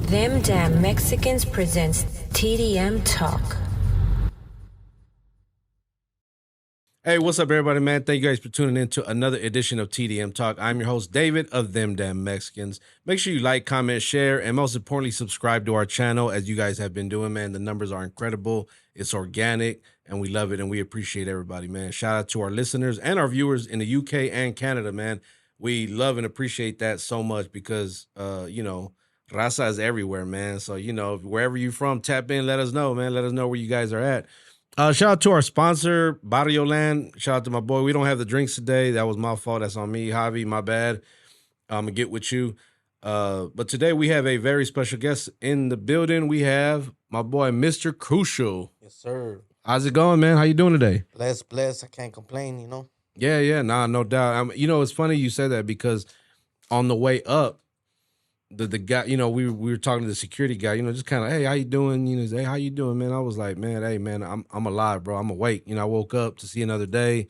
Them Damn Mexicans presents TDM Talk. Hey, what's up, everybody, man? Thank you guys for tuning in to another edition of TDM Talk. I'm your host, David of Them Damn Mexicans. Make sure you like, comment, share, and most importantly, subscribe to our channel as you guys have been doing, man. The numbers are incredible. It's organic, and we love it, and we appreciate everybody, man. Shout out to our listeners and our viewers in the UK and Canada, man. We love and appreciate that so much because, Raza is everywhere, man. So, wherever you're from, tap in, let us know, man. Let us know where you guys are at. Shout out to our sponsor, Barrio Land. Shout out to my boy. We don't have the drinks today. That was my fault. That's on me, Javi. My bad. I'm gonna get with you. But today we have a very special guest in the building. We have my boy, Mr. Crucial. Yes, sir. How's it going, man? How you doing today? Bless. I can't complain. Yeah, nah, no doubt. It's funny you said that because on the way up, the guy, we were talking to the security guy, just kind of, hey, how you doing? He's, hey, how you doing, man? I was like, man, hey, man, I'm alive, bro. I'm awake. I woke up to see another day,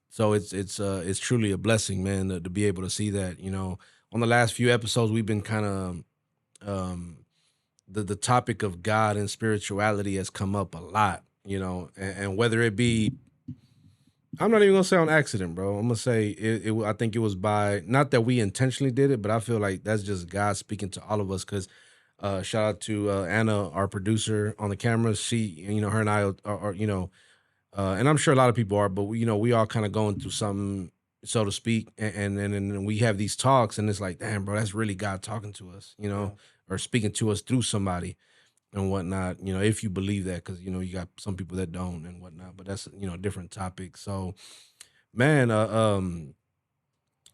so it's truly a blessing, man, to be able to see that. On the last few episodes, we've been kind of the topic of God and spirituality has come up a lot, and whether it be I'm not even gonna say on accident, bro. I'm gonna say I think it was by not that we intentionally did it, but I feel like that's just God speaking to all of us. Because shout out to Anna, our producer on the camera. She, her and I are and I'm sure a lot of people are, but we all kind of going through something, so to speak, and we have these talks, and it's like, damn, bro, that's really God talking to us, Yeah. or speaking to us through somebody and whatnot, if you believe that, because you got some people that don't and whatnot, but that's a different topic. So, man,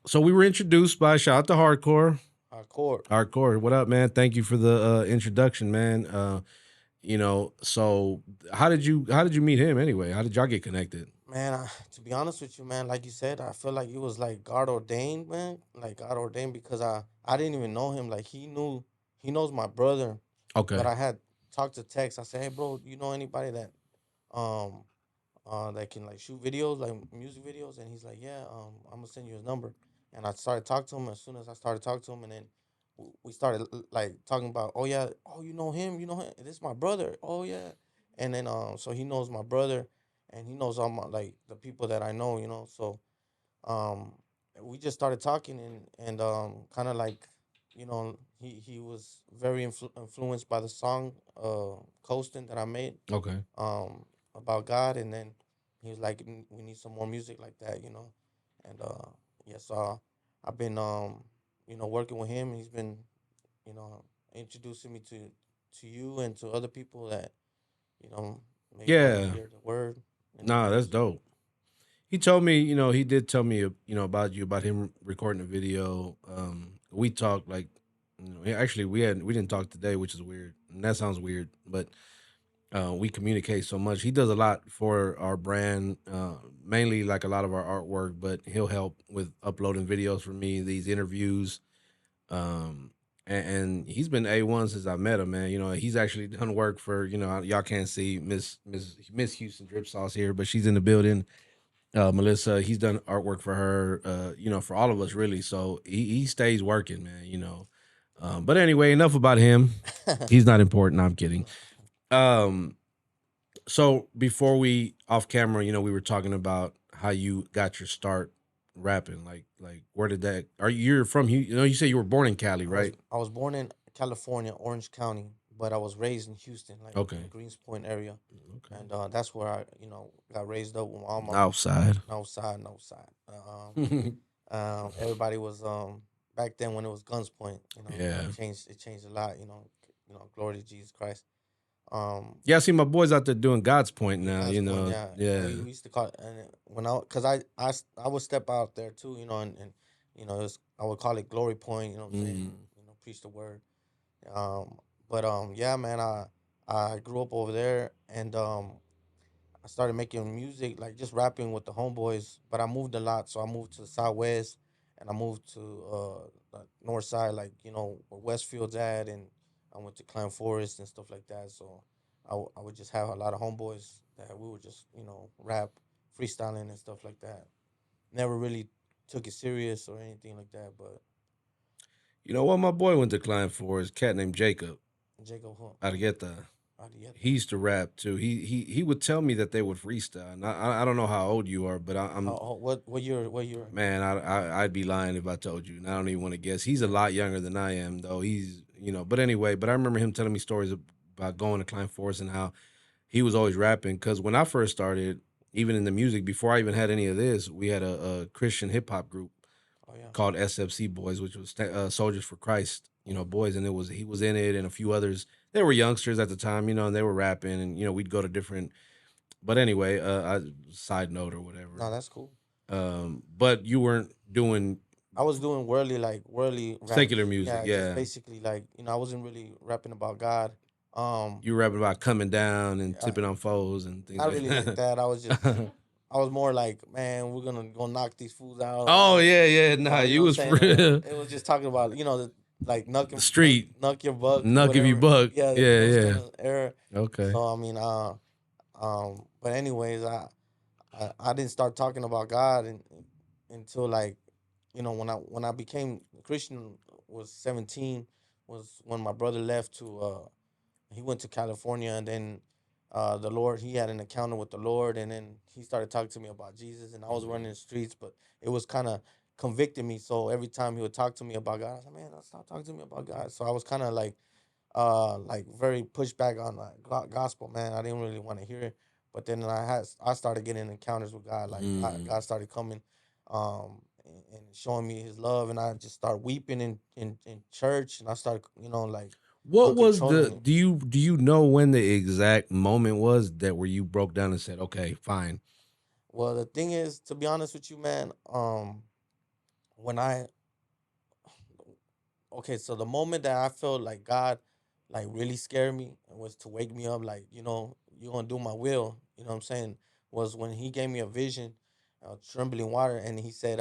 so we were introduced by shout out to Hardcore. Hardcore. What up, man? Thank you for the introduction, man. So how did you meet him anyway? How did y'all get connected? Man, to be honest with you, man, like you said, I feel like it was like God ordained, man. Like God ordained because I didn't even know him. Like he knows my brother, but Okay. I had talked to text. I said, hey, bro, you know anybody um that can like shoot videos, like music videos? And he's like, yeah, I'm gonna send you his number. And I started talking to him. As soon as I started talking to him, and then we started like talking about, oh yeah, oh you know him, this is my brother, oh yeah. And then so he knows my brother, and he knows all my like the people that I know. So um we just started talking, and kind of like he was very influenced by the song Coasting that I made Okay. um about God. And then he was like, We need some more music like that. And yeah, so I've been working with him. He's been you know introducing me to you and to other people that you know maybe want to Yeah. hear the word and the Nah, that's music. dope. He told me, he did tell me, about you, about him recording a video. We talked like, actually we didn't talk today, which is weird. And that sounds weird, but we communicate so much. He does a lot for our brand, mainly like a lot of our artwork, but he'll help with uploading videos for me, these interviews. And he's been A1 since I met him, man. He's actually done work for, y'all can't see Miss Houston Drip Sauce here, but she's in the building. Melissa, he's done artwork for her, for all of us really. So he stays working, man, But anyway, enough about him. He's not important. I'm kidding. Um, so before we off camera, we were talking about how you got your start rapping. Like where did that? Are you're from? You say you were born in Cali, I was right? I was born in California, Orange County, but I was raised in Houston, like in the Okay. Greens Point area. Okay. And that's where I got raised up with all my Outside. no side, no side. Everybody was back then when it was Guns Point. Yeah. It changed a lot. Glory to Jesus Christ. Um, Yeah, I see my boys out there doing God's Point yeah, now, Guns Point. Yeah, Yeah. we used to call it, and when cause I would step out there too. And I would call it Glory Point. You know what I'm saying? Mm. Preach the word. Um, but yeah, man, I grew up over there, and I started making music, like just rapping with the homeboys. But I moved a lot, so I moved to the Southwest, and I moved to the North Side, like where Westfield's at, and I went to Clan Forest and stuff like that. So I would just have a lot of homeboys that we would just rap, freestyling and stuff like that. Never really took it serious or anything like that, but You know what? My boy went to Klein for is a cat named Jacob Jacob Hunt. Argueta. Arietta. He used to rap too. He would tell me that they would freestyle. And I don't know how old you are, but I'm What year? What year? man. I'd be lying if I told you. And I don't even want to guess. He's a lot younger than I am, though. He's But anyway, but I remember him telling me stories about going to Klein Forest and how he was always rapping. Because when I first started, even in the music, before I even had any of this, we had a Christian hip hop group Oh yeah. called SFC Boys, which was Soldiers for Christ, boys, and he was in it, and a few others. They were youngsters at the time, and they were rapping, and we'd go to different. But anyway, side note or whatever. No, that's cool. But you weren't doing I was doing worldly secular raps. music, Yeah, just yeah. basically like I wasn't really rapping about God. Um, You were rapping about coming down and uh, tipping on foes and things not like really like that. that. I was more like, man, we're gonna go knock these fools out. Oh yeah, yeah. You Nah, know, you you know what I'm was for saying? real. It was just talking about, like The street, nuck your buck, nuck if you whatever. buck. Yeah, Yeah, those yeah. kind of era. Okay. So I mean, but anyways, I didn't start talking about God until like, when I became Christian was 17, was when my brother left to he went to California, and then the Lord, he had an encounter with the Lord, and then he started talking to me about Jesus, and I was running the streets, but it was kind of convicting me. So every time he would talk to me about God, I was like, man, stop talking to me about God. So I was kind of like very pushed back on gospel, man. I didn't really want to hear it. But then I started getting encounters with God. Like Mm. God started coming, and showing me His love, and I just started weeping in church, and I started, like What was the uncontrollably. do you know when the exact moment was that where you broke down and said, "Okay, fine." Well, the thing is, to be honest with you, man, when I okay, so the moment that I felt like God, like really scared me and was to wake me up, like, you're gonna do my will, you know what I'm saying, was when He gave me a vision, trembling water, and He said,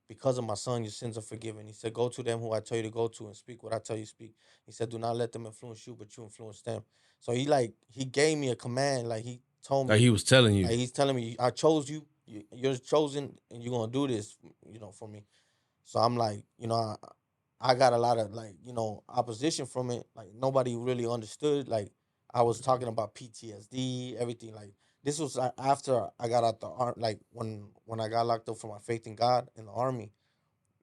because of my son, your sins are forgiven. He said, go to them who I tell you to go to and speak what I tell you to speak. He said, do not let them influence you, but you influence them. So he gave me a command, like He told Like me, he was telling you. like He's telling me, I chose you, you're chosen, and you're gonna do this, for me. So I'm like, I got a lot of like, opposition from it. Like nobody really understood. Like I was talking about PTSD, everything. Like this was after I got out the like when I got locked up for my faith in God in the army.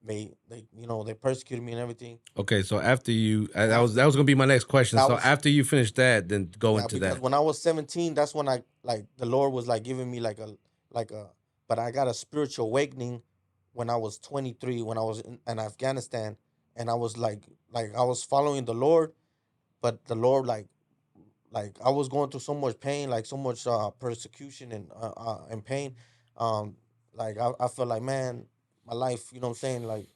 They persecuted me and everything. Okay, so after you, After that was gonna be my next question. that So was after you finish that, then go Yeah, into because that. when I was 17, that's when I like the Lord was like giving me like a but I got a spiritual awakening when I was 23, when I was in Afghanistan, and I was like I was following the Lord, but the Lord like I was going through so much pain, like so much persecution and pain. Um like I felt like, man, my life, you know what I'm saying? Like,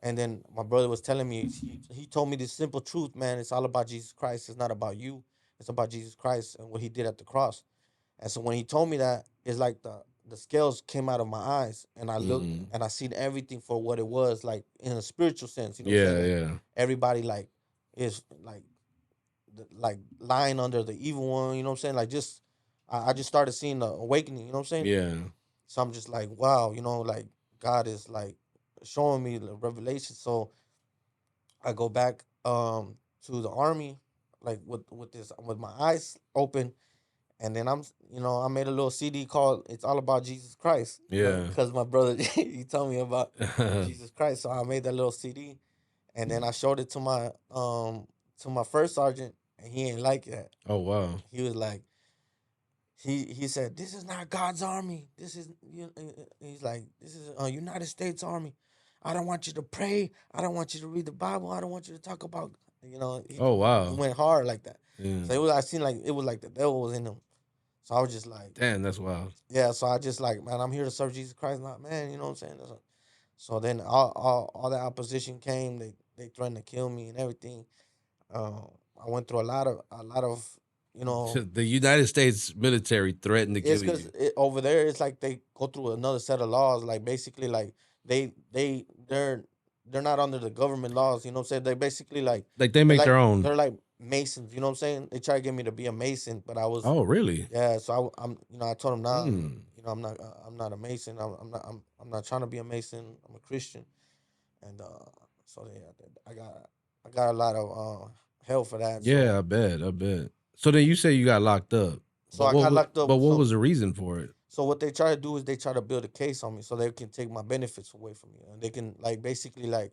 and then my brother was telling me, he told me this simple truth, man. It's all about Jesus Christ. It's not about you. It's about Jesus Christ and what He did at the cross. And so when he told me that, it's like the scales came out of my eyes, and I looked Hmm. and I seen everything for what it was, like in a spiritual sense. You know what I'm saying? Yeah, Like yeah, everybody like is like lying under the evil one. You know what I'm saying? Like just I just started seeing the awakening. You know what I'm saying? yeah. So I'm just like, wow, like God is like showing me the revelation. So I go back to the army, like with my eyes open, and then I made a little CD called "It's All About Jesus Christ," Yeah. because my brother he told me about Jesus Christ, so I made that little CD, and then I showed it to my first sergeant, and he ain't like that. Oh wow. He was like, he said, "This is not God's army. This is he's like, this is a United States Army. I don't want you to pray. I don't want you to read the Bible. I don't want you to talk about Oh he wow. went hard like that. Yeah. So I seen like it was like the devil was in him. So I was just like, Damn, that's wild. yeah. So I just like, man, I'm here to serve Jesus Christ, not man. You know what I'm saying? So then all the opposition came. They threatened to kill me and everything. I went through a lot of you know The United States military threatened to it's kill because you. over there it's like they go through another set of laws. Like basically, like they're not under the government laws. You know what I'm saying? They basically Like they they're make like their own. they're like masons. You know what I'm saying? They try to get me to be a mason, but I was Oh really? yeah. So I'm I told them nah. Hmm. I'm not a mason. I'm not trying to be a mason. I'm a Christian, and So yeah, I got a lot of help for that. Yeah, So I bet. I bet. So then you say you got locked up, I got locked up. but what was the reason for it? So what they try to do is they try to build a case on me so they can take my benefits away from me, and they can like basically like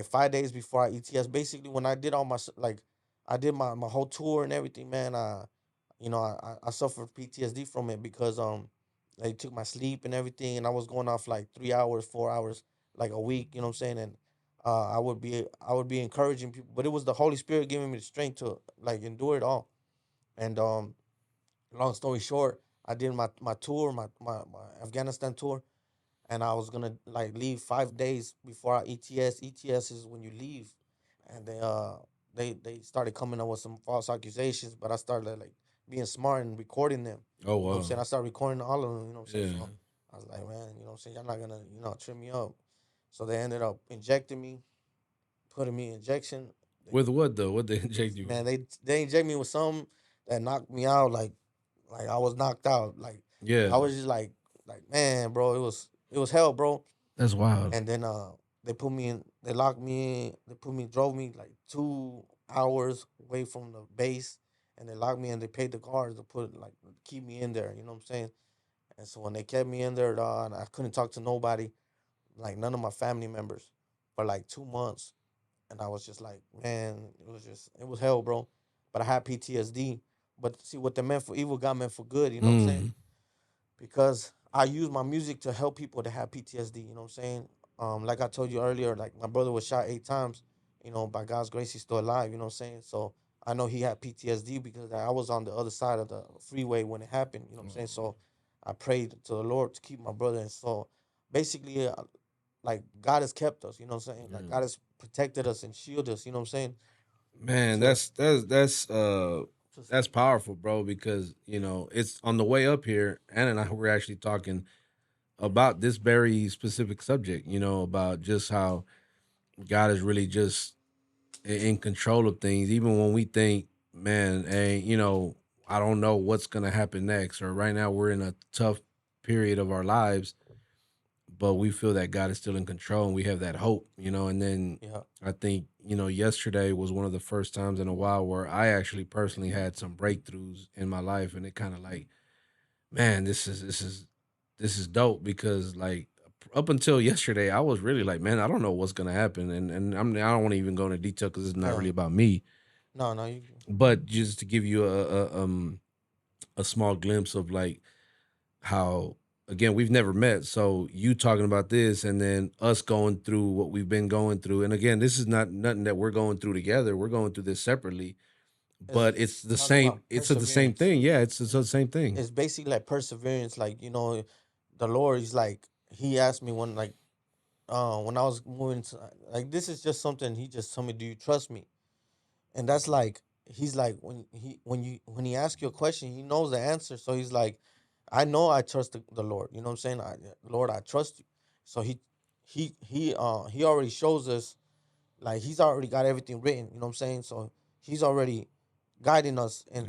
5 days before I ETS. Basically, when I did all my like, I did my whole tour and everything, man. You know, I suffered PTSD from it because they took my sleep and everything, and I was going off like 3 hours, 4 hours, like a week. You know what I'm saying? And I would be encouraging people, but it was the Holy Spirit giving me the strength to like endure it all. And long story short, I did my tour, my Afghanistan tour, and I was gonna like leave 5 days before our ETS. ETS is when you leave, and they started coming up with some false accusations, but I started like being smart and recording them. Oh You know what I'm wow. saying? I started recording all of them. You know what I'm saying? Yeah. So I was like, man, you know what I'm saying? Y'all not gonna trip me up. So they ended up injecting me, putting me in injection. They, With what though? What they inject you man, with? they inject me with something that knocked me out. Like I was knocked out. Like Yeah. I was just like man, bro, it was hell, bro. That's wild. And then they put me in, they locked me in, they put me, drove me like 2 hours away from the base, and they locked me and they paid the guards to put like keep me in there. You know what I'm saying? And so when they kept me in there, and I couldn't talk to nobody, like none of my family members, for like 2 months, and I was just like, man, it was hell, bro. But I had PTSD. But see, what they meant for evil, God meant for good. You know what I'm saying? Mm. Because I use my music to help people that have PTSD. You know what I'm saying? Like I told you earlier, like my brother was shot 8 times. You know, by God's grace, he's still alive. You know what I'm saying? So I know he had PTSD because I was on the other side of the freeway when it happened. You know what I'm saying? So I prayed to the Lord to keep my brother. And so basically, like God has kept us. You know what I'm saying? Like Mm. God has protected us and shielded us. You know what I'm saying? Man, To, that's powerful, bro, because it's on the way up here, Anna and I were actually talking about this very specific subject, about just how God is really just in control of things, even when we think, man, hey, I don't know what's gonna happen next, or right now we're in a tough period of our lives, but we feel that God is still in control and we have that hope, and then yeah, I think, yesterday was one of the first times in a while where I actually personally had some breakthroughs in my life, and it kind of like, man, this is dope because like up until yesterday, I was really like, man, I don't know what's gonna happen, and I don't want to even go into detail because it's not yeah. really about me, No, no, but just to give you a small glimpse of like how, again, we've never met, so you talking about this and then us going through what we've been going through, and again, this is not nothing that we're going through together, we're going through this separately, but it's it's the talking same, about it's the same perseverance. thing, yeah, it's the same thing. It's basically like perseverance. Like the Lord is like He asked me when I was moving to, like this is just something He just told me. Do you trust me? And that's like He's like when He asks you a question, He knows the answer. So He's like, I know I trust the Lord. You know what I'm saying? Lord, I trust you. So He already shows us, like He's already got everything written. You know what I'm saying? So He's already guiding us, and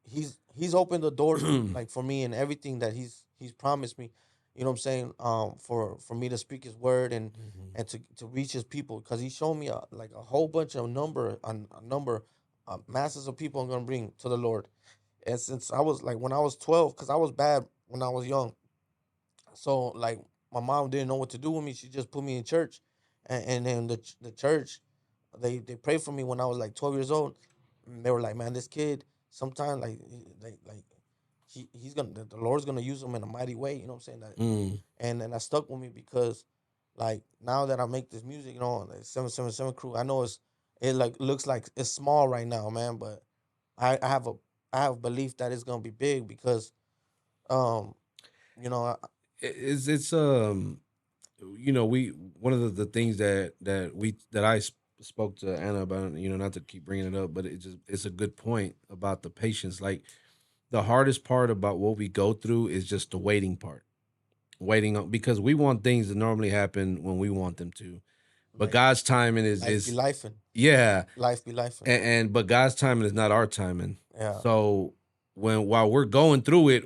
he's opened the doors for Yeah. like for me and everything that he's promised me. You know what I'm saying? For me to speak His word Mhm. and to reach His people, because He showed me like a whole bunch of a number masses of people I'm gonna bring to the Lord. And since I was like when I was 12, because I was bad when I was young, so like my mom didn't know what to do with me. She just put me in church, and then the church, they prayed for me when I was like 12 years old. And they were like, man, this kid sometimes like he's gonna the Lord's gonna use him in a mighty way. You know what I'm saying? That Mm. and that stuck with me because like now that I make this music, like 777 crew, I know it like looks like it's small right now, man, but I have a I have belief that it's gonna be big because um you know I, It's we one of the things that I spoke to Anna about, not to keep bringing it up, but it's a good point about the patience. Like the hardest part about what we go through is just the waiting part, waiting on, because we want things to normally happen when we want them to, but like God's timing is life be is life. yeah, Life be life. and but God's timing is not our timing. Yeah. So while we're going through it,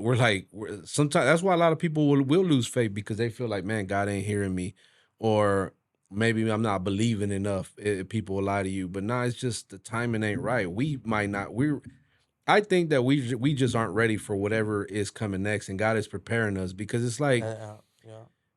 sometimes that's why a lot of people will lose faith because they feel like, man, God ain't hearing me, or maybe I'm not believing enough. People will lie to you, but nah, it's just the timing ain't right. We might not. I think that we just aren't ready for whatever is coming next, and God is preparing us because Yeah.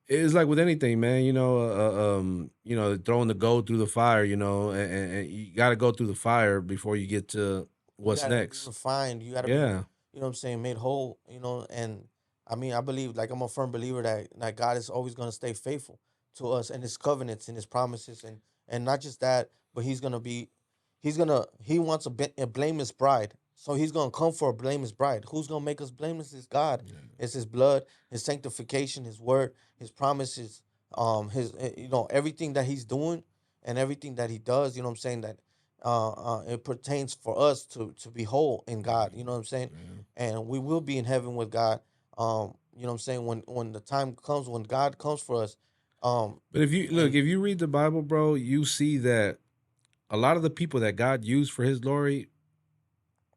it's like with anything, man. Throwing the gold through the fire, and you got to go through the fire before you get to You what's gotta be next. refined. You gotta be, Yeah, you know what I'm saying, made whole, and I mean, I believe, like, I'm a firm believer that God is always gonna stay faithful to us and his covenants and his promises, and not just that, but he wants a blameless bride. So he's gonna come for a blameless bride. Who's gonna make us blameless is God. It's his blood, his sanctification, his word, his promises, everything that he's doing and everything that he does, you know what I'm saying, that it pertains for us to be whole in God. You know what I'm saying? yeah. And we will be in heaven with God. You know what I'm saying? When the time comes, when God comes for us, But if you look, and if you read the Bible, bro, you see that a lot of the people that God used for His glory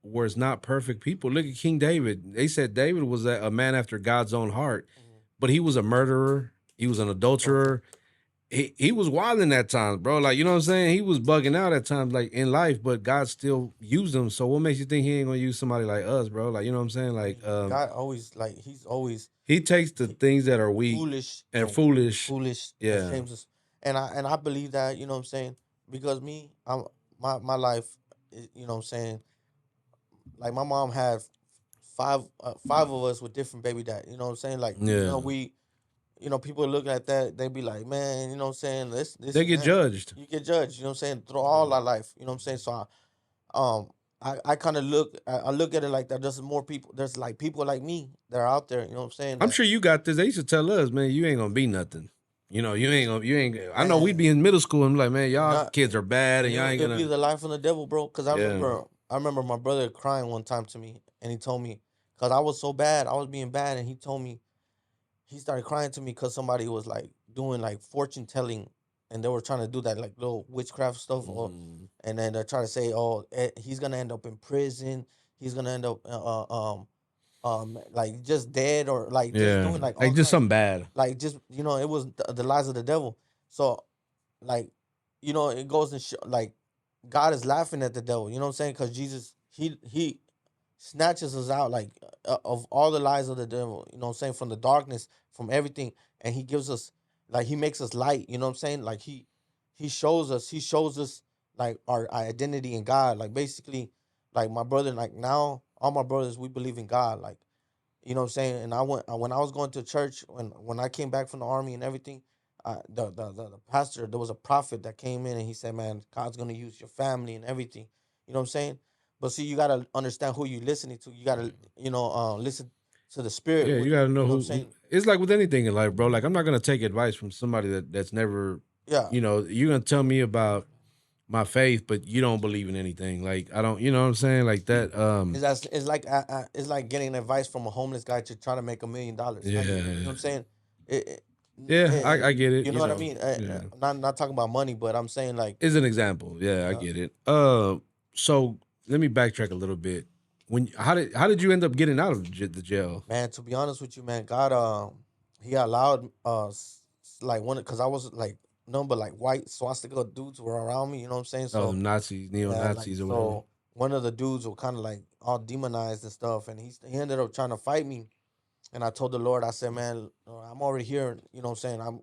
was not perfect people. Look at King David. They said David was a man after God's own heart, but he was a murderer. He was an adulterer. adulterer. He was wilding at times, bro. Like, you know what I'm saying? He was bugging out at times, like in life, but God still used him. So what makes you think he ain't gonna use somebody like us, bro? Like, you know what I'm saying? I Like, mean, God always, like, he's always he takes the he, things that are weak foolish and and foolish. foolish and Yeah. shames us. And I believe that, you know what I'm saying, because my life, you know what I'm saying, like, my mom had five of us with different baby dad. You know what I'm saying? Like, Yeah. people look at that, they be like, man, you know what I'm saying, this They and get that. judged. You get judged, you know what I'm saying, through all our life. You know what I'm saying? So I kind of I look at it like that. There's more people. There's, like, people like me that are out there. You know what I'm saying? I'm That, sure you got this. They used to tell us, man, you ain't gonna be nothing. You ain't. I know we'd man, be in middle school and be like, man, y'all not kids are bad and and y'all ain't it'll be gonna. the life of the devil, bro. Cause Yeah. I remember my brother crying one time to me, and he told me, cause I was so bad, I was being bad, and he told me, he started crying to me because somebody was, like, doing, like, fortune telling, and they were trying to do that, like, little witchcraft stuff, Mhm. and then they're trying to say, oh, he's gonna end up in prison, he's gonna end up like, just dead, or, like, just Yeah. doing, like, all Like just kind of, something bad. like, just, it was the lies of the devil. So, like, it goes and like, God is laughing at the devil. You know what I'm saying? Because Jesus, he snatches us out, like, of all the lies of the devil. You know what I'm saying? From the darkness, from everything, and he gives us, like, he makes us light. You know what I'm saying? Like, he shows us, like, our identity in God. Like, basically, like, my brother, like, now all my brothers, we believe in God. Like, you know what I'm saying? And when I was going to church, when I came back from the army and everything, the pastor, there was a prophet that came in, and he said, man, God's gonna use your family and everything. You know what I'm saying? But see, you gotta understand who you're listening to. You gotta, listen to the spirit Yeah, you gotta know you know what I'm who. saying? It's like with anything in life, bro. Like I'm not gonna take advice from somebody that's never. Yeah. You're gonna tell me about my faith, but you don't believe in anything. Like I don't. You know what I'm saying? Like that. It's like getting advice from a homeless guy to try to make $1 million. How you know what I'm Yeah. saying? It, it, Yeah, I get it. you know You what I know. mean? Yeah. I'm not talking about money, but I'm saying, like, Is an example. Yeah, I yeah. get it. So let me backtrack a little bit. How did you end up getting out of the jail? Man, to be honest with you, man, God, he allowed like, one, because I was, like, number, like, white swastika dudes were around me. You know what I'm saying? Oh, So them Nazis, neo yeah, like, Nazis or whatever. so one of the dudes were kind of, like, all demonized and stuff, and he ended up trying to fight me. And I told the Lord, I said, man, I'm already here. You know what I'm saying?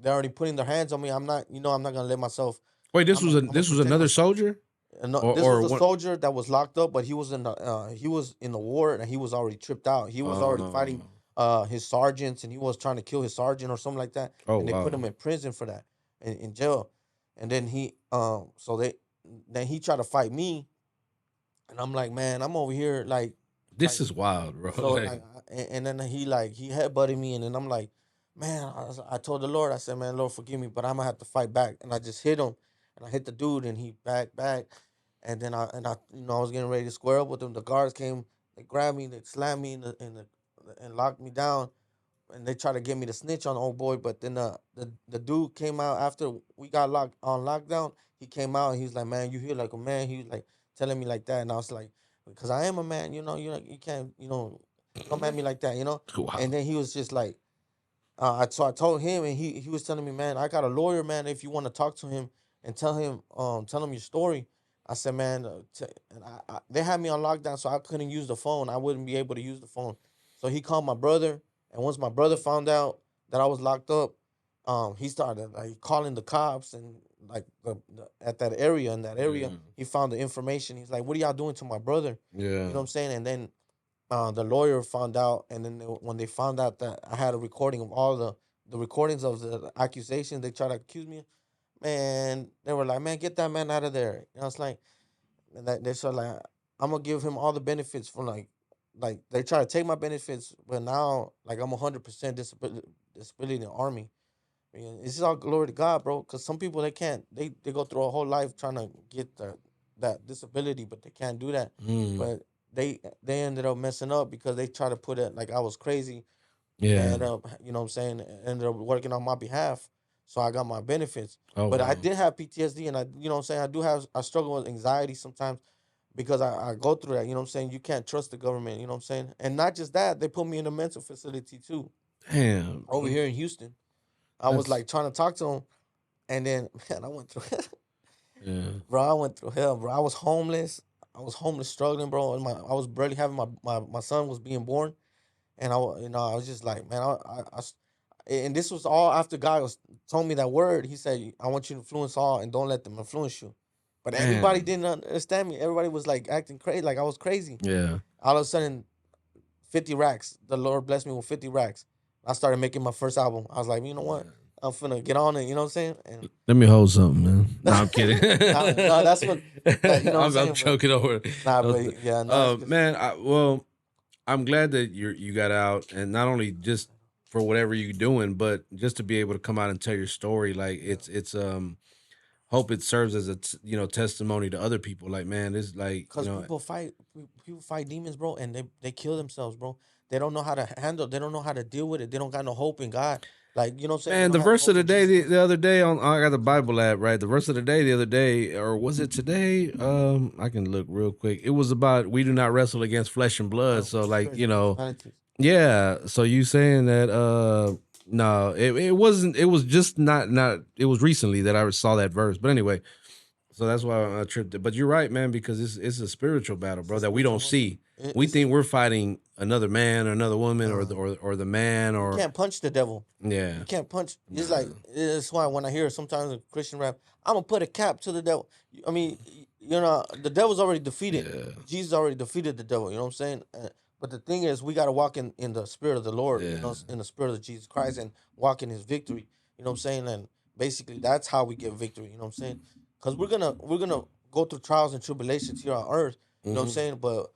They're already putting their hands on me. I'm not gonna let myself. Wait, I'm gonna this was protect another myself. soldier, And no, this or was a what? soldier that was locked up, but he was in the war, and he was already tripped out. He was already fighting Oh, his sergeants, and he was trying to kill his sergeant or something like that. oh And they put wow. him in prison for that, in jail. And then he tried to fight me, and I'm like, man, I'm over here, This like is wild, bro. so, like, and then he headbutted me, and then I'm like, man, I told the Lord, I said, man, Lord, forgive me, but I'm gonna have to fight back. And I just hit him, and I hit the dude, and he back, and then I was getting ready to square up with him. The guards came, they grabbed me, they slammed me and locked me down, and they tried to get me to snitch on old boy. But then the dude came out after we got locked on lockdown. He came out, and he was like, man, you here like a man. He was like telling me like that, and I was like, because I am a man, you can't, come at me like that. wow. And then he was just like, So I told him, and he was telling me, man, I got a lawyer, man. If you want to talk to him and tell him your story. I said, man, and they had me on lockdown, so I couldn't use the phone. I wouldn't be able to use the phone. So he called my brother, and once my brother found out that I was locked up, he started like calling the cops and like at that area in that area, Yeah. he found the information. He's like, "What are y'all doing to my brother?" Yeah. You know what I'm saying? And then the lawyer found out, and then when they found out that I had a recording of all the recordings of the accusations they tried to accuse me, man, they were like, "Man, get that man out of there." And I was like, and they said like, "I'm gonna give him all the benefits from like they try to take my benefits, but now like I'm 100% disability in the army." And this is all glory to God, bro. Because some people they can't. They go through a whole life trying to get that disability, but they can't do that. Mm. But they ended up messing up because they tried to put it like I was crazy. They Yeah. ended up, you know what I'm saying, ended up working on my behalf. So I got my benefits. Oh But I wow. did have PTSD, and you know what I'm saying, I struggle with anxiety sometimes because I go through that. You know what I'm saying. You can't trust the government. You know what I'm saying. And not just that, they put me in a mental facility too Damn. over here in Houston. I was That's like trying to talk to him, and then man, I went through yeah. bro. I went through hell, bro. I was homeless. I was homeless, struggling, bro. And I was barely having my son was being born, and you know, I was just like, man, and this was all after God was told me that word. He said, "I want you to influence all, and don't let them influence you." But everybody Damn. didn't understand me. Everybody was like acting crazy, like I was crazy. Yeah. All of a sudden, 50 racks. The Lord blessed me with 50 racks. I started making my first album. I was like, you know what? I'm finna get on it. You know what I'm saying? And Let me hold something, man. No, I'm kidding. no, that's what that you know what I'm I'm saying. But joking over. nah, but yeah, no, it's just Man, well, I'm glad that you got out, and not only just for whatever you're doing, but just to be able to come out and tell your story. Like yeah. it's hope it serves as a testimony to other people. Like man, this like Cause people fight demons, bro, and they kill themselves, bro. They don't know how to handle. They don't know how to deal with it. They don't got no hope in God. Like you know what I'm saying. They man, don't the have verse of hope the in day Jesus Christ. the other day on I got the Bible app right. The verse of the day the other day, or was it today? I can look real quick. It was about we do not wrestle against flesh and blood. So like Spiritual principalities. yeah. So you saying that no, it wasn't. It was just not. It was recently that I saw that verse. But anyway, so that's why I tripped it. But you're right, man, because it's a spiritual battle, It's bro, a that we spiritual don't warfare. see. We It's think we're fighting another man or another woman or nah. or the man You or can't punch the devil. yeah. You can't punch. It's Nah. like it's why when I hear sometimes a Christian rap, I'm gonna put a cap to the devil. I mean, you know, the devil's already defeated. Yeah. Jesus already defeated the devil. You know what I'm saying? But the thing is, we gotta walk in the spirit of the Lord. You Yeah. know, in the spirit of Jesus Christ and walk in His victory. You know what I'm saying? And basically, that's how we get victory. You know what I'm saying? Because we're gonna go through trials and tribulations here on earth. You know what I'm Hmm. saying? But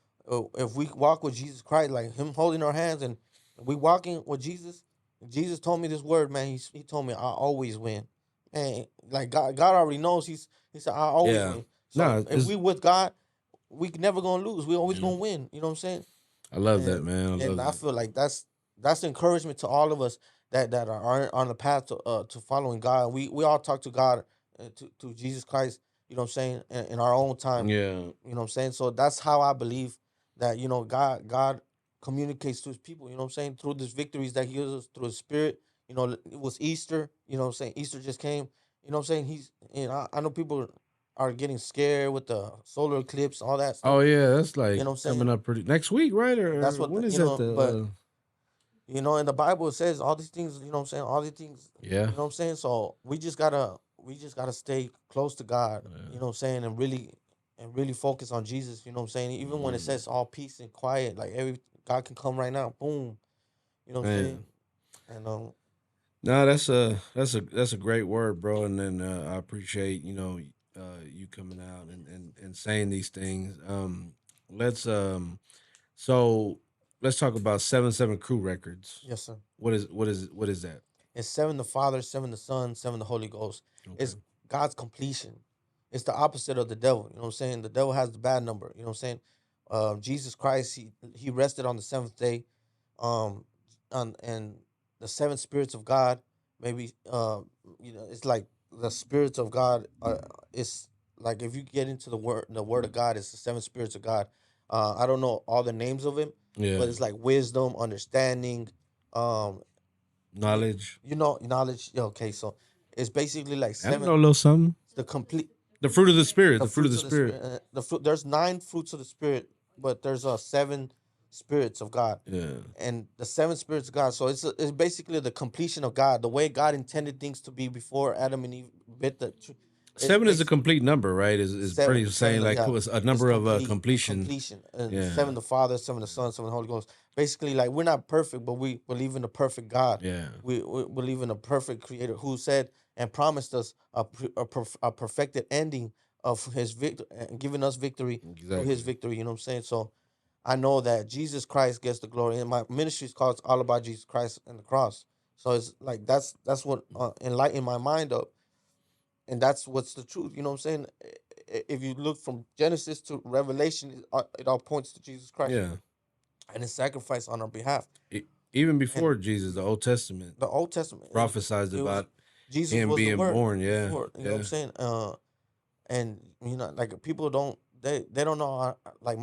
if we walk with Jesus Christ, like Him holding our hands, and we walking with Jesus. Jesus told me this word, man. He told me I always win, man. Like God already knows. He said I always Yeah. win. So No, if it's we with God, we never gonna lose. We always yeah. gonna win. You know what I'm saying? I love that, And man. I and love I that. feel like that's encouragement to all of us that are on the path to following God. We all talk to God, to Jesus Christ. You know what I'm saying? In our own time. Yeah. You know what I'm saying? So that's how I believe that, you know, God communicates to his people, you know what I'm saying, through these victories that he gives us through his spirit. You know, it was Easter, you know what I'm saying? Easter just came. You know what I'm saying? I know people are getting scared with the solar eclipse, all that Oh stuff. yeah, that's You like know what I'm coming saying? up pretty next week, right? That's Or what when is you that know, the but you know, in the Bible it says all these things, you know what I'm saying? All these things, yeah. you know what I'm saying? So we just gotta stay close to God, you know what I'm saying, and really focus on Jesus, you know what I'm saying? Even when it Mm. says all peace and quiet, like every God can come right now, boom, you know what I'm saying? Man. And No, that's a great word, bro. And then I appreciate you coming out and saying these things. Let's so let's talk about 7-7 Crew Records. yes, sir. What is that? It's seven the Father, seven the Son, seven the Holy Ghost. Okay. It's God's completion. It's the opposite of the devil. You know what I'm saying? The devil has the bad number. You know what I'm saying? Jesus Christ, he rested on the seventh day. Um, and the seven spirits of God, maybe it's like the spirits of God. It's like if you get into the word of God, it's the seven spirits of God. I don't know all the names of him, Yeah. but it's like wisdom, understanding, um, Knowledge. You know, knowledge. Yeah, okay, so it's basically like I know seven. a little something. The complete The fruit of the spirit. the The fruit of fruits the of the spirit. spirit. The fruit. There's nine fruits of the spirit, but there's seven spirits of God, Yeah. and the seven spirits of God. So it's basically the completion of God, the way God intended things to be before Adam and Eve bit the. It's Seven is a basically complete number, right? Is pretty saying seven. like Yeah, a it's number of complete, the completion. completion, and Yeah. seven the Father, seven the Son, seven the Holy Ghost. Basically, like we're not perfect, but we believe in a perfect God. Yeah. We believe in a perfect Creator who said and promised us a perfected ending of His victory, giving us victory through His Exactly. victory. You know what I'm saying? So I know that Jesus Christ gets the glory, and my ministry is called all about Jesus Christ and the cross. So it's like that's what enlightened my mind up, and that's what's the truth. You know what I'm saying? If you look from Genesis to Revelation, it all points to Jesus Christ Yeah. and His sacrifice on our behalf. Even And before Jesus, the Old Testament the Old Testament, prophesied it was about Jesus him was the being Word born. Yeah. before. You know what I'm Yeah. saying? And you know, like people don't they don't know like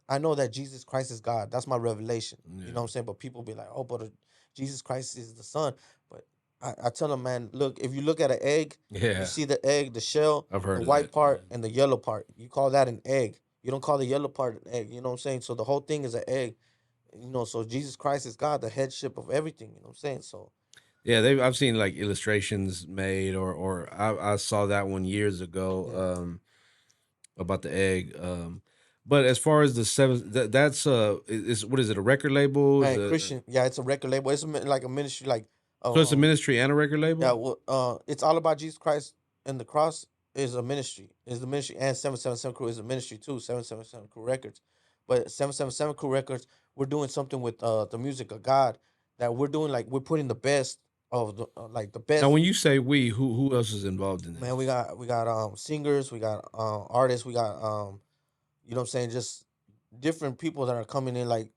I know that Jesus Christ is God. That's my revelation. You know Yeah. what I'm saying? But people be like, oh, but Jesus Christ is the Son. But I tell them, man, look, if you look at an egg, you Yeah. see the egg, the shell, I've the heard of white that. part, and the yellow part. You call that an egg. You don't call the yellow part an egg. You know what I'm saying? So the whole thing is an egg. You know, so Jesus Christ is God, the headship of everything. You know what I'm saying? So Yeah, they I've seen like illustrations made or I saw that one years yeah. ago about the egg. But as far as the seven that's is what is it, a record label? Is And it Christian, yeah, it's a record label. It's like a ministry, like so it's a um, ministry and a record yeah, label? well, it's all about Jesus Christ and the cross is a ministry, is the ministry, and 777 Crew is a ministry too. 777 Crew Records, but 777 Crew Records, we're doing something with the music of God that we're doing, like we're putting the best of the like the Now best. when you say we, who else is involved in Man, this? we got singers, we got artists, we got you know what I'm saying, just different people that are coming in, like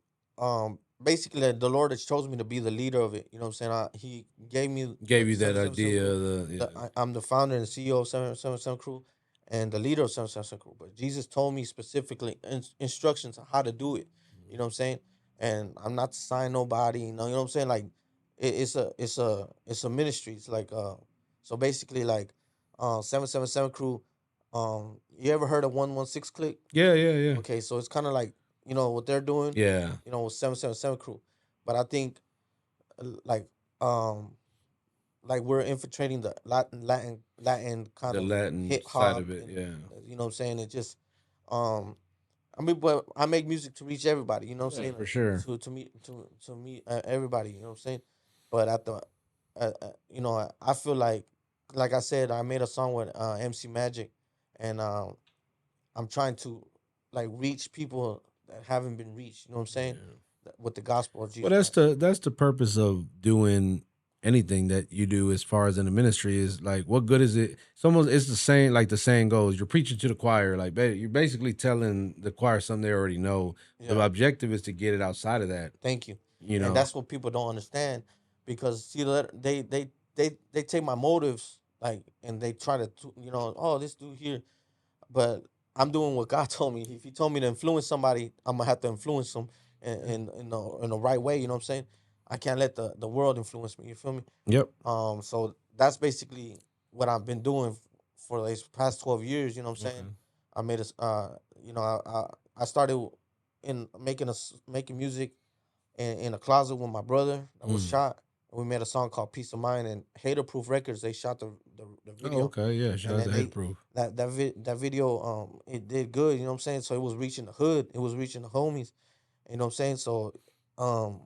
basically the Lord has chosen me to be the leader of it. You know what I'm saying? He gave me Gave the you that 777 idea crew. the yeah. I'm the founder and CEO of 777 crew and the leader of 777 crew. But Jesus told me specifically instructions on how to do it. You know what I'm saying? And I'm not to sign nobody, you know what I'm saying? Like it's a ministry. It's like so basically like 777 crew. You ever heard of 116 click? Yeah, yeah, yeah. Okay, so it's kind of like what they're doing, Yeah. with 777 crew, but I think like um we're infiltrating the Latin kind The of Latin hip side hop, of it, and yeah. you know what I'm saying. It just um I mean, but I make music to reach everybody. You know what I'm Yeah, saying? for sure. To meet everybody. You know what I'm saying? But at the I feel like I said, I made a song with MC Magic, and I'm trying to like reach people that haven't been reached. You know what I'm saying? Yeah. With the gospel of Well, Jesus Christ. that's the purpose of doing anything that you do as far as in the ministry is like what good is it? It's almost it's the same like the saying goes, you're preaching to the choir, like you're basically telling the choir something they already know. The Yeah. objective is to get it outside of that, Thank you. you And know. that's what people don't understand, because see, they take my motives, like, and they try to oh, this dude here, but I'm doing what God told me. If He told me to influence somebody, I'm gonna have to influence them in the right way. You know what I'm saying? I can't let the world influence me. You feel me? Yep. So that's basically what I've been doing for these past 12 years. You know what I'm saying? Okay. I made a, I started in making music in a closet with my brother that was Mm. shot. We made a song called Peace of Mind, and Hater Proof Records, they shot the Oh, video, okay. Yeah. Shout and out then to they Haterproof. that video it did good. You know what I'm saying? So it was reaching the hood, it was reaching the homies. You know what I'm saying? So um,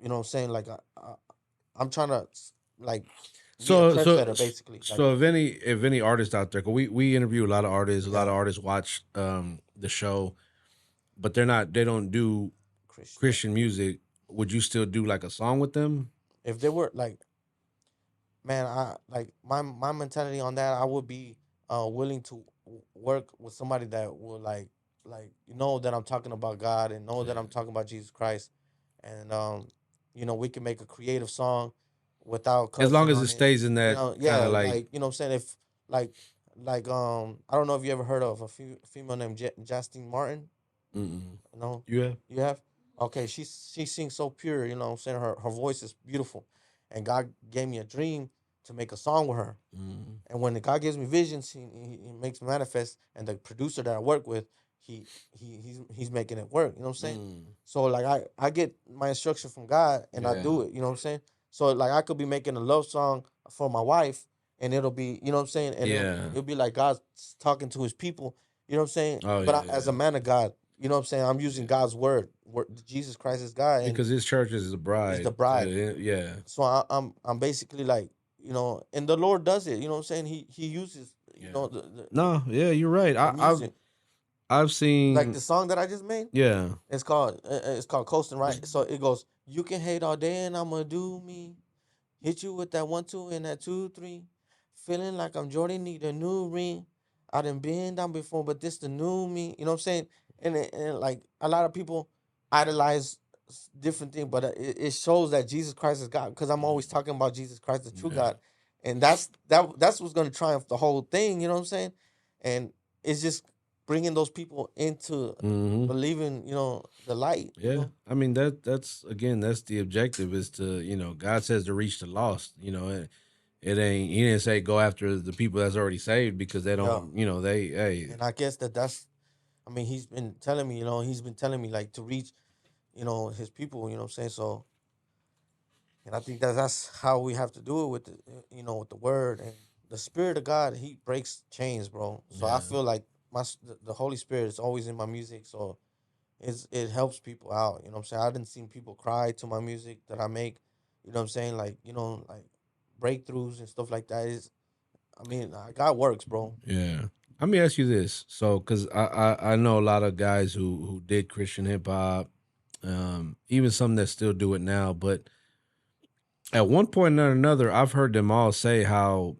you know what I'm saying? Like I'm trying to like be a So so trendsetter, basically. Like so if any artists out there, 'cause we interview a lot of artists, a lot yeah, of artists watch the show, but they don't do Christian. Yeah. Christian music. Would you still do like a song with them? If they were like, man, I like my mentality on that. I would be willing to work with somebody that will that I'm talking about God and know that I'm Yeah. talking about Jesus Christ, and we can make a creative song without As long cussing as it on it. stays in that kind Yeah, of like like you know what I'm saying. If like I don't know if you ever heard of a female named Justine Martin. mm-mm. No, Yeah. you have. Okay, she sings so pure. You know what I'm saying, her voice is beautiful, and God gave me a dream to make a song with her. Mm. And when God gives me visions, he makes me manifest. And the producer that I work with, he's making it work. You know what I'm saying? Mm. So like I get my instruction from God and I Yeah. do it. You know what I'm saying? So like I could be making a love song for my wife, and it'll be, you know what I'm saying, and Yeah. it'll be like God talking to His people. You know what I'm saying? Oh But yeah, as a yeah. man of God, you know what I'm saying, I'm using Yeah. God's word. Jesus Christ is God, and Because his church is the is the bride. bride. Yeah. So I'm basically like, you know, and the Lord does it. You know what I'm saying? He uses, you Yeah. know, No, yeah, you're right. the music. I've Like seen. the song that I just made, Yeah. it's called Coasting, right? So it goes, you can hate all day and I'ma do me. Hit you with that 1 2 and that 2 3. Feeling like I'm Jordan, need a new ring. I done been down before, but this the new me. You know what I'm saying? And like a lot of people idolize different things, but it shows that Jesus Christ is God, because I'm always talking about Jesus Christ, the true Yeah. God, and that's what's gonna triumph the whole thing. You know what I'm saying? And it's just bringing those people into Hmm. believing, you know, the light. You Yeah. know, I mean that's again that's the objective is to God says to reach the lost. It ain't he didn't say go after the people that's already saved because they yeah. don't they hey And I guess that's, I mean, he's been telling me, you know, he's been telling me like to reach, you know, his people, you know what I'm saying? So, and I think that's how we have to do it with the, you know, with the word and the spirit of God. He breaks chains, bro. So I yeah feel like the Holy Spirit is always in my music. So it helps people out. You know what I'm saying? I didn't see people cry to my music that I make. You know what I'm saying? Like, you know, like breakthroughs and stuff like that is, I mean, God works, bro. yeah. Let me ask you this, so because I know a lot of guys who did Christian hip hop, even some that still do it now, but at one point or another, I've heard them all say how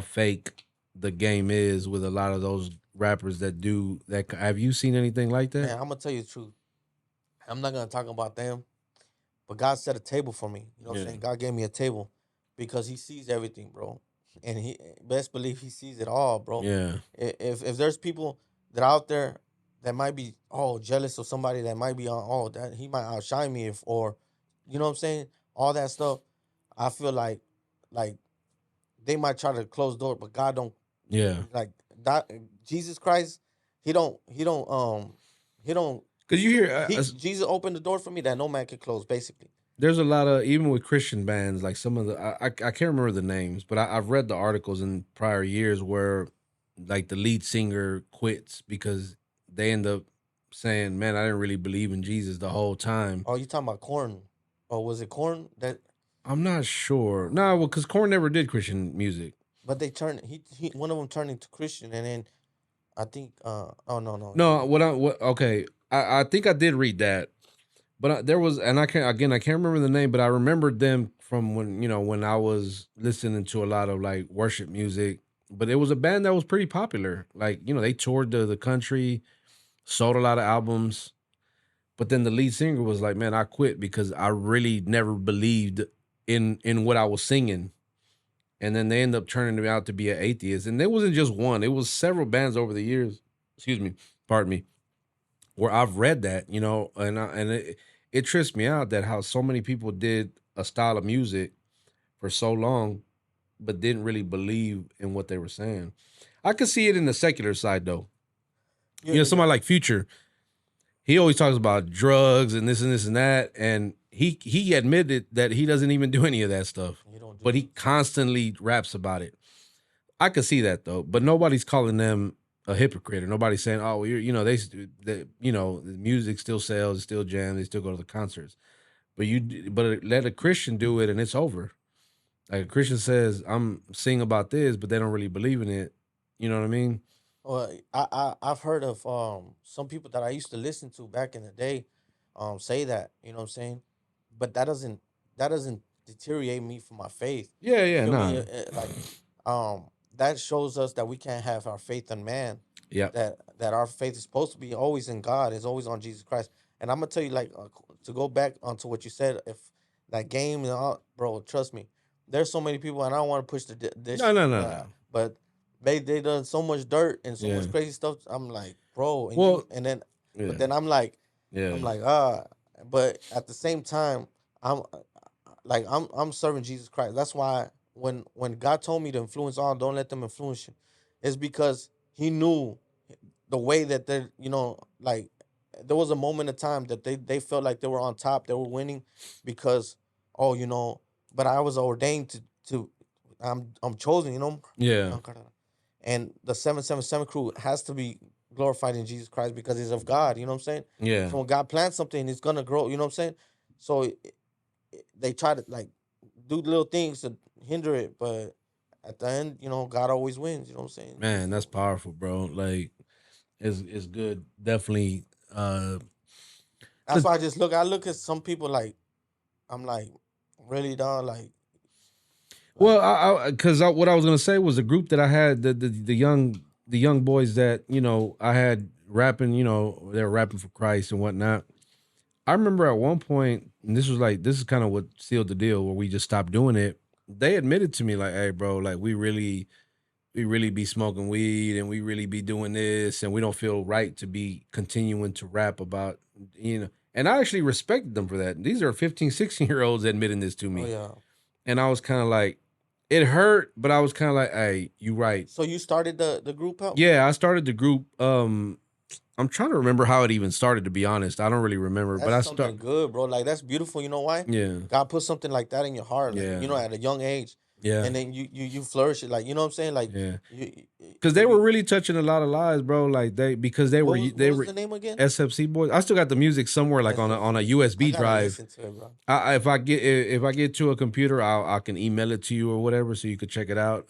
fake the game is with a lot of those rappers that do that. Have you seen anything like that? Man, I'm gonna tell you the truth. I'm not gonna talk about them. But God set a table for me. You know what I'm Yeah, saying? God gave me a table because He sees everything, bro. And He best believe He sees it all, bro. yeah, If there's people that are out there that might be jealous of somebody that might be on that he might outshine me, if or you know what I'm saying, all that stuff, I feel like they might try to close door, but God don't, yeah. like that. Jesus Christ, he don't Because you hear Jesus opened the door for me that no man can close, basically. there's a lot of even with Christian bands like some of the I can't remember the names, but I've read the articles in prior years where like the lead singer quits because they end up saying, "Man, I didn't really believe in Jesus the whole time." Oh, you talking about Corn? Or was it Corn that? I'm not sure. No, well, because Korn never did Christian music. But they turned, he one of them turned into Christian, and then I think oh no, No, what okay. I think I did read that. But there was, and I can't remember the name, but I remembered them from when when I was listening to a lot of like worship music. But it was a band that was pretty popular. Like they toured the country, sold a lot of albums. But then the lead singer was like, "Man, I quit because I really never believed in what I was singing." And then they end up turning me out to be an atheist. And there wasn't just one; it was several bands over the years. Excuse me, pardon me, where I've read that, and it trips me out that how so many people did a style of music for so long, but didn't really believe in what they were saying. I could see it in the secular side though. yeah. Somebody like Future, he always talks about drugs and this and this and that, and he admitted that he doesn't even do any of that stuff, You don't do but he it. constantly raps about it. I could see that though, but nobody's calling them a hypocrite or nobody's saying, "Oh, well, the music still sells, it still jams, they still go to the concerts." But let a Christian do it and it's over. Like a Christian says, "I'm sing about this," but they don't really believe in it. You know what I mean? Well, I've heard of some people that I used to listen to back in the day, say that, you know what I'm saying, but that doesn't deteriorate me from my faith. Yeah, You yeah, feel me? nah, Like, that shows us that we can't have our faith in man. yeah, That our faith is supposed to be always in God, is always on Jesus Christ. And I'm gonna tell you, like, to go back onto what you said, if that game and all, bro, trust me, there's so many people, and I don't want to push no, this, no, no, no, but they done so much dirt and so yeah. much crazy stuff. I'm like, bro, Well, and then, but yeah, then I'm like, yeah, but at the same time, I'm like I'm serving Jesus Christ. That's why when God told me to influence all, don't let them influence you, it's because He knew the way that they, like there was a moment of time that they felt like they were on top, they were winning, because oh, but I was ordained to I'm chosen, Yeah. and the 777 crew has to be glorified in Jesus Christ because it's of God. You know what I'm saying? Yeah. So when God plants something, it's gonna grow. You know what I'm saying? So they try to like do little things to hinder it, but at the end, God always wins. You know what I'm saying? Man, that's So powerful, bro. Like it's good. Definitely. that's 'Cause- why I look at some people like I'm like really done like well, because what I was gonna say was the group that I had, the young boys that I had rapping. They were rapping for Christ and whatnot. I remember at one point, and this is kind of what sealed the deal, where we just stopped doing it. They admitted to me like, "Hey, bro, like we really be smoking weed and we really be doing this and we don't feel right to be continuing to rap about, and I actually respected them for that. These are 15, 16 year olds admitting this to oh me. yeah. And I was kind of like, it hurt, but I was kind of like, hey, you right. So you started the group out? Yeah, I started the group. I'm trying to remember how it even started, to be honest. I don't really remember, but That's I something good, bro. Like that's beautiful. You know why? yeah, God put something like that in your heart, like yeah, at a young age, yeah, and then you flourish it. Like you know what I'm saying? Like yeah. Because they were you really touching a lot of lives, bro. Like because they were what they was were the name again? SFC boys. I still got the music somewhere, like on a SFC. I USB gotta drive. listen to it, bro. If I get to a computer, I can email it to you or whatever, so you could check it out.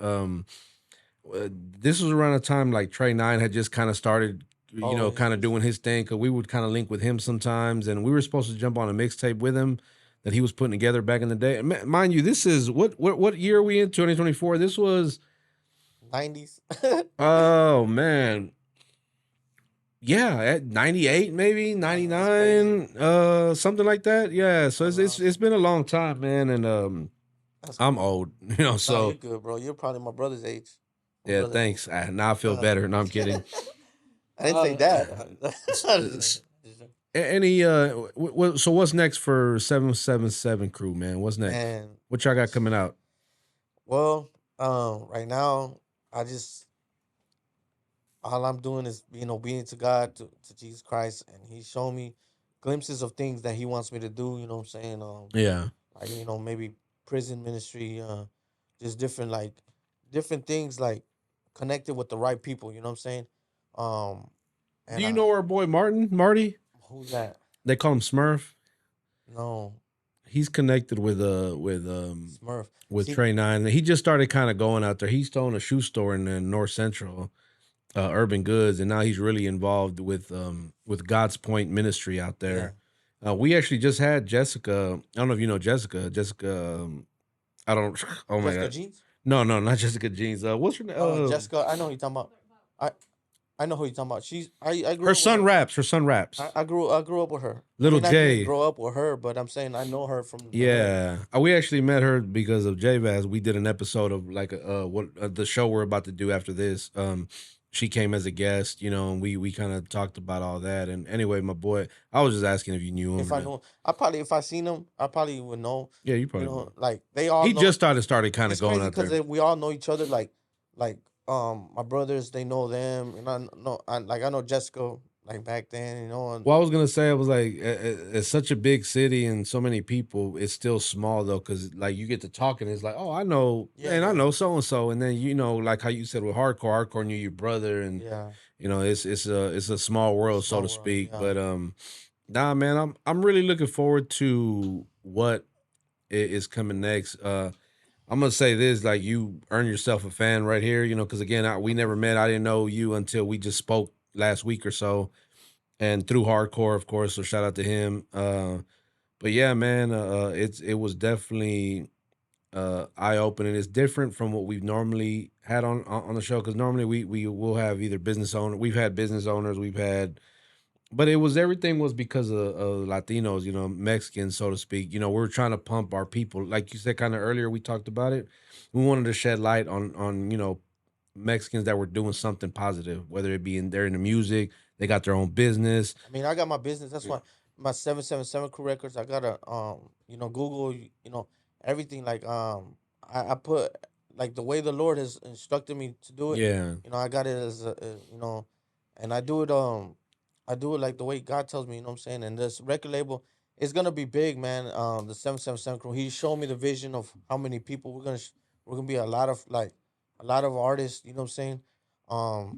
This was around the time like Trey Nine had just kind of started, Oh, his kind of doing music. his thing. Cause we would kind of link with him sometimes, and we were supposed to jump on a mixtape with him that he was putting together back in the day. Mind you, this is what year are we in? 2024. This was 90s. oh man. Yeah, at 98 maybe, Yeah, that's crazy. 99, something like that. Yeah, so A long it's time. been a long time, man, and That's I'm cool. old, No, you're so good, bro. You're probably my brother's age. My yeah, brother's age. thanks. Now I feel Uh, better. No, I'm kidding. I didn't say Uh, that. s- I'm just s- joking. any so what's next for 777 crew, man? What's next? Man, What y'all got coming out? well, right now, I just all I'm doing is being obedient to God, to Jesus Christ, and He's shown me glimpses of things that He wants me to do. You know what I'm saying? Yeah. Like maybe prison ministry, just different things like connected with the right people. You know what I'm saying? Um, Do and you know our boy Marty? who's that? They call him Smurf. No, He's connected Smurf. with See, Trey Nine. He just started kind of going out there. He's owned a shoe store in North Central, Urban Goods, and now he's really involved with God's Point Ministry out yeah, there. We actually just had Jessica. I don't know if you know Jessica. Jessica, I don't. Oh my Jessica god, Jeans. no, no, not Jessica Jeans. What's her name? Jessica. I know who you're talking about. I I know who you're talking about. I Her grew up with son her. raps. Her son raps. I grew up with her. I Little mean, I didn't J. grow up with her, but I'm saying I know her from the hood. Yeah, we actually met her because of J-Vaz. We did an episode of like what the show we're about to do after this. She came as a guest, and we kind of talked about all that. And anyway, my boy, I was just asking if you knew him If or I not. know, I probably if I seen them, I probably would know. Yeah, you probably would. Like they all He know. just started kind of It's going crazy out because there. we all know each other. Like my brothers, they know them, and I know Jessica like back then, and Well, I was gonna say, I was like, it's such a big city and so many people. It's still small though, because like you get to talking, it's like, oh, I know, yeah, man, I yeah, know so and so, and then like how you said with hardcore knew your brother, and yeah. it's a small world, so Small to world, speak. yeah. But nah, man, I'm really looking forward to what is coming next. I'm gonna say this, like you earn yourself a fan right here, because again, we I never appreciate met. it. I didn't know you until we just spoke last week or so, and through hardcore, of course. So shout out to him. But yeah, man, it was definitely eye opening. It's different from what we've normally had on the show, because normally we will have either business owner. We've had business owners. We've had, but everything was because of Latinos, Mexicans, so to speak. We're trying to pump our people, like you said, kind of earlier. We talked about it. We wanted to shed light on Mexicans that were doing something positive, whether it be they're in the music, they got their own business. I mean, I got my business. That's why my 777 Crew Records. I gotta Google. everything. Like I put like the way the Lord has instructed me to do it. Yeah. You know, I got it as and I do it like the way God tells me. You know what I'm saying? And this record label is gonna be big, man. The 777 crew. He showed me the vision of how many people we're gonna be a lot of artists. You know what I'm saying?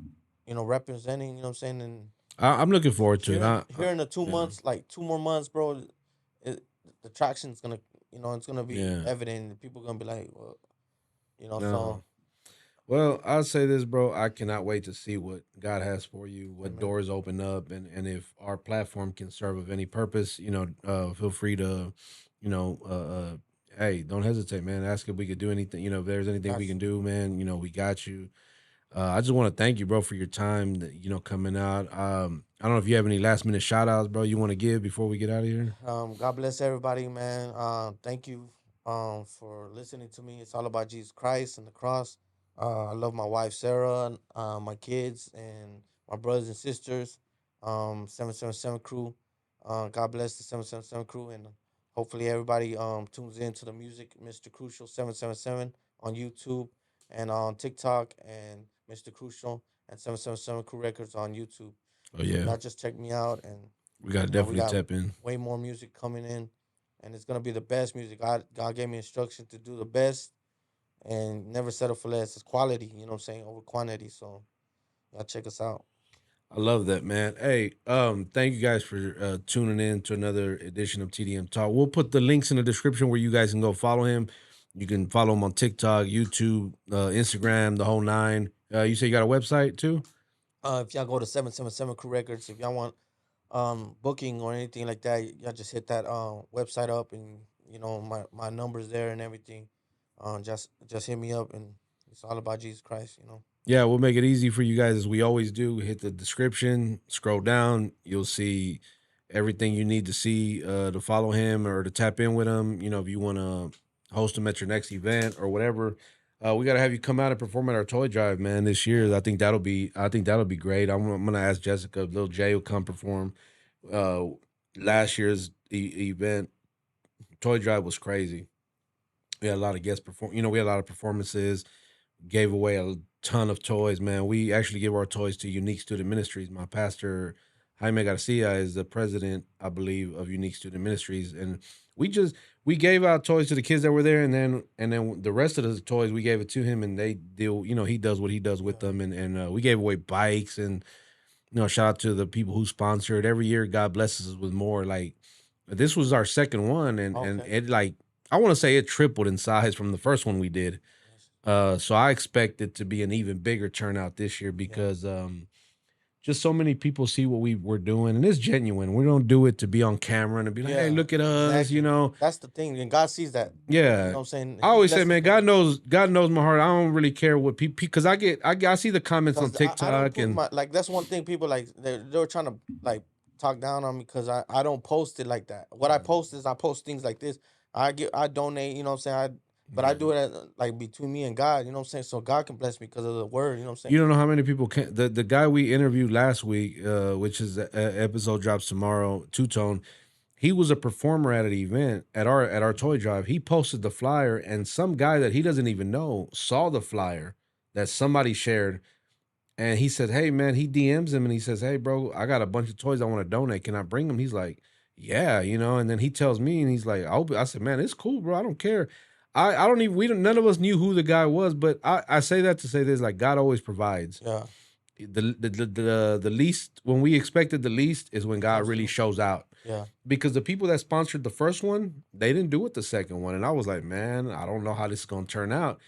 Representing. You know what I'm saying? And I'm looking forward to it. here in the two Yeah. months, like 2 more months, bro, it, the traction's gonna, it's gonna be Yeah. evident. People gonna be like, well, so No. Well, I'll say this, bro. I cannot wait to see what God has for you, yeah, what man. doors open up, and if our platform can serve of any purpose, feel free to, you know, hey, don't hesitate, man. Ask if we could do anything. If there's anything we Got can you. do, man. We got you. I just want to thank you, bro, for your time. Coming out. I don't know if you have any last minute shout outs, bro. You want to give before we get out of here. God bless everybody, man. Thank you for listening to me. It's all about Jesus Christ and the cross. I love my wife Sarah, my kids, and my brothers and sisters. 777 crew. God bless the 777 crew, and hopefully everybody tunes in to the music, Mr. Crucial 777 on YouTube and on TikTok, and Mr. Crucial and 777 Crew Records on YouTube. Oh So yeah, y'all just check me out, and we got to we definitely got tap in. way more music coming in, and it's gonna be the best music. God gave me instruction to do the best and never settle for less. It's quality, you know what I'm saying, over quantity. So y'all check us out. I love that, man. Hey, thank you guys for tuning in to another edition of TDM Talk. We'll put the links in the description where you guys can go follow him. You can follow him on TikTok, YouTube, Instagram, the whole nine. You say you got a website too? If y'all go to 777 Crew Records, if y'all want booking or anything like that, y'all just hit that website up, and my numbers there and everything. Just hit me up, and it's all about Jesus Christ. Yeah, we'll make it easy for you guys as we always do. Hit the description, scroll down, you'll see everything you need to see to follow him or to tap in with him. If you want to host him at your next event or whatever, we got to have you come out and perform at our toy drive, man, this year. I think that'll be great. I'm gonna ask Jessica, little Jay will come perform. Uh, Last year's event, toy drive was crazy. We had a lot of guest perform. We had a lot of performances, gave away a ton of toys, man. We actually give our toys to Unique Student Ministries. My pastor, Jaime Garcia, is the president, I believe, of Unique Student Ministries. And we gave out toys to the kids that were there, and then the rest of the toys we gave it to him, and they deal, he does what he does with Yeah. them. And we gave away bikes, and shout out to the people who sponsored. Every year God blesses us with more. Like, this was our second one, and Okay. it, like, I want to say it tripled in size from the first one we did. Yes. So I expect it to be an even bigger turnout this year Yeah. because just so many people see what we're doing, and it's genuine. We don't do it to be on camera and to be like, "Hey, Yeah. look at us," Exactly. That's the thing, and God sees that. You Yeah, know what I'm saying? I He always say, blessed man, me. God knows my heart. I don't really care what people, because I see the comments on Cause I don't TikTok put and my, like, that's one thing people like they were trying to like talk down on me because I don't post it like that. What I post is I post things like this. I donate, you know what I'm saying? But I yeah. do it like between me and God, you know what I'm saying? So God can bless me because of the word, you know what I'm saying? You don't know how many people can. The guy we interviewed last week, which is episode drops tomorrow, Two Tone. He was a performer at an event at our toy drive. He posted the flyer, and some guy that he doesn't even know saw the flyer that somebody shared, and he said, "Hey man," he DMs him and he says, "Hey bro, I got a bunch of toys I want to donate. Can I bring them?" He's like, "Yeah," and then he tells me, and he's like, I said, "Man, it's cool, bro. I don't care." I don't even we don't none of us knew who the guy was, but I say that to say this, like, God always provides. Yeah, The least, when we expected the least, is when he God comes really through. shows out. Yeah. Because the people that sponsored the first one, they didn't do it the second one, and I was like, man, I don't know how this is gonna turn out.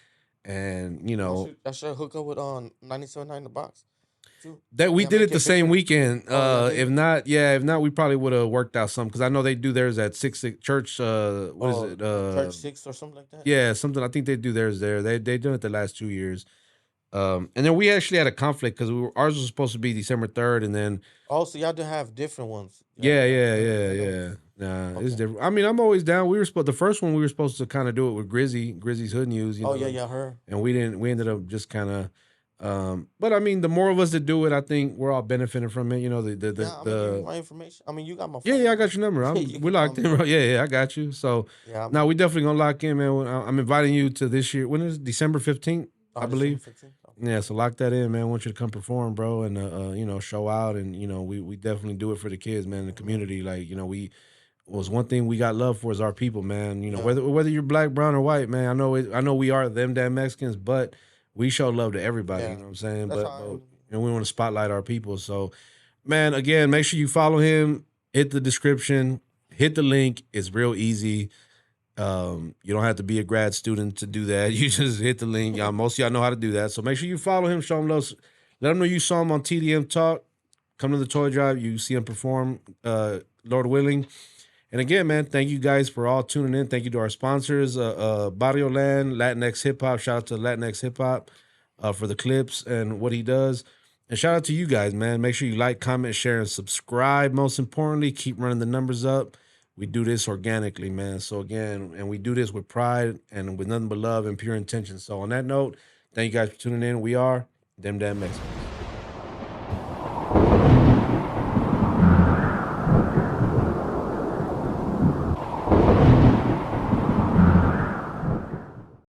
And I should hook up with 97.9 the box too. that we Yeah, did make it the it same bigger. weekend. Oh, y'all did If it? not, yeah, if not, we probably would have worked out some, because I know they do theirs at six church. What is Oh, it? like Church 6 or something like that? Yeah, something. I think they do theirs there. They done it the last 2 years. And then we actually had a conflict because ours was supposed to be December 3rd, and then Oh, so y'all do have different ones. yeah, yeah, Y'all yeah, random. yeah. Nah, it's Okay. different. I mean, I'm always down. We were supposed the first one we were supposed to kind of do it with Grizzy's Hood News, Oh, yeah, yeah, her. and we didn't. We ended up just kind of But I mean, the more of us that do it, I think we're all benefiting from it. You know, Yeah, I'm gonna give you my information. I mean, you got my yeah, phone yeah, I number. got your number. You We're can call locked me in, bro. up. Yeah, yeah, I got you. So Yeah, now we definitely gonna lock in, man. I'm inviting you to this year. When is it? December 15th, I December believe. 15th. Okay. Yeah, so lock that in, man. I want you to come perform, bro, and you know, show out, and you know, we definitely do it for the kids, man, the Amen. community. Like, you know, we was one thing we got love for is our people, man. You know, Yeah. whether you're black, brown, or white, man. I know we are them damn Mexicans, but we show love to everybody. You Yeah. know what I'm saying? That's how But I am. you know, we want to spotlight our people. So, man, again, make sure you follow him. Hit the description. Hit the link. It's real easy. You don't have to be a grad student to do that. You just hit the link. Most of y'all know how to do that. So make sure you follow him. Show him love. Let him know you saw him on TDM Talk. Come to the toy drive. You see him perform. Lord willing. And again, man, thank you guys for all tuning in. Thank you to our sponsors, Barrio Land, Latinx Hip Hop. Shout out to Latinx Hip Hop for the clips and what he does. And shout out to you guys, man. Make sure you like, comment, share, and subscribe. Most importantly, keep running the numbers up. We do this organically, man. So again, and we do this with pride and with nothing but love and pure intention. So on that note, thank you guys for tuning in. We are Them Damn Mexicans.